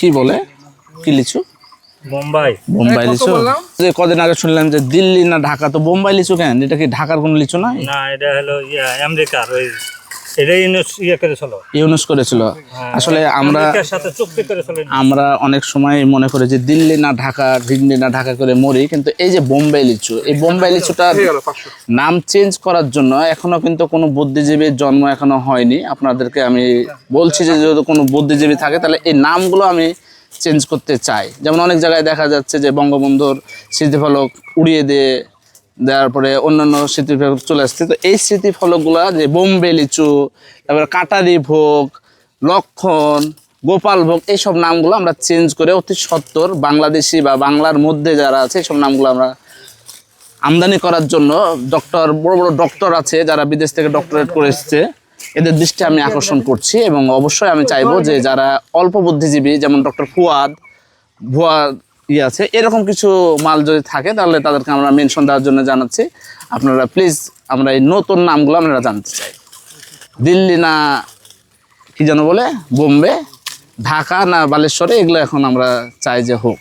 কি বলে কি লিচু? বোম্বাই বোম্বাই লিচু। যে কদিন আগে শুনলাম যে দিল্লি না ঢাকা, তো বোম্বাই লিচু কেন? এটা কি ঢাকার কোনো লিচু না? না, এটা হলো আমেরিকার। ওই এটাই করেছিল, ইউনুস করেছিল। আসলে আমেরিকার সাথে চুক্তি করেছিল। আমরা অনেক সময় মনে করি যে দিল্লি না ঢাকা, দিল্লি না ঢাকা করে মরি, কিন্তু এই যে বোম্বাই লিচু, এই বোম্বাই লিচুটার নাম চেঞ্জ করার জন্য এখনো কিন্তু কোনো বুদ্ধিজীবীর জন্ম এখনো হয়নি। আপনাদেরকে আমি বলছি যে যদি কোনো বুদ্ধিজীবী থাকে তাহলে এই নামগুলো আমি চেঞ্জ করতে চাই। যেমন অনেক জায়গায় দেখা যাচ্ছে যে বঙ্গবন্ধুর স্মৃতিফলক উড়িয়ে দিয়ে দেওয়ার পরে অন্যান্য স্মৃতিফলক চলে আসছে। তো এই স্মৃতিফলকগুলা যে বোম্বে লিচু, তারপরে কাটারি ভোগ, লক্ষণ, গোপাল ভোগ, এইসব নামগুলো আমরা চেঞ্জ করে অতি সত্বর বাংলাদেশি বা বাংলার মধ্যে যারা আছে এইসব নামগুলো আমরা আমদানি করার জন্য বড় বড় ডক্টর আছে যারা বিদেশ থেকে ডক্টরেট করে এসছে, এদের দৃষ্টি আমি আকর্ষণ করছি। এবং অবশ্যই আমি চাইবো যে যারা অল্প বুদ্ধিজীবী, যেমন ডক্টর ফুয়াদ আছে, এরকম কিছু মাল যদি থাকে তাহলে তাদেরকে আমরা মেনশন দেওয়ার জন্য জানাচ্ছি। আপনারা প্লিজ আমরা এই নতুন নামগুলো আমরা জানতে চাই। দিল্লি না কি যেন বলে, বোম্বে, ঢাকা না বালেশ্বরে, এগুলো এখন আমরা চাই যে হোক।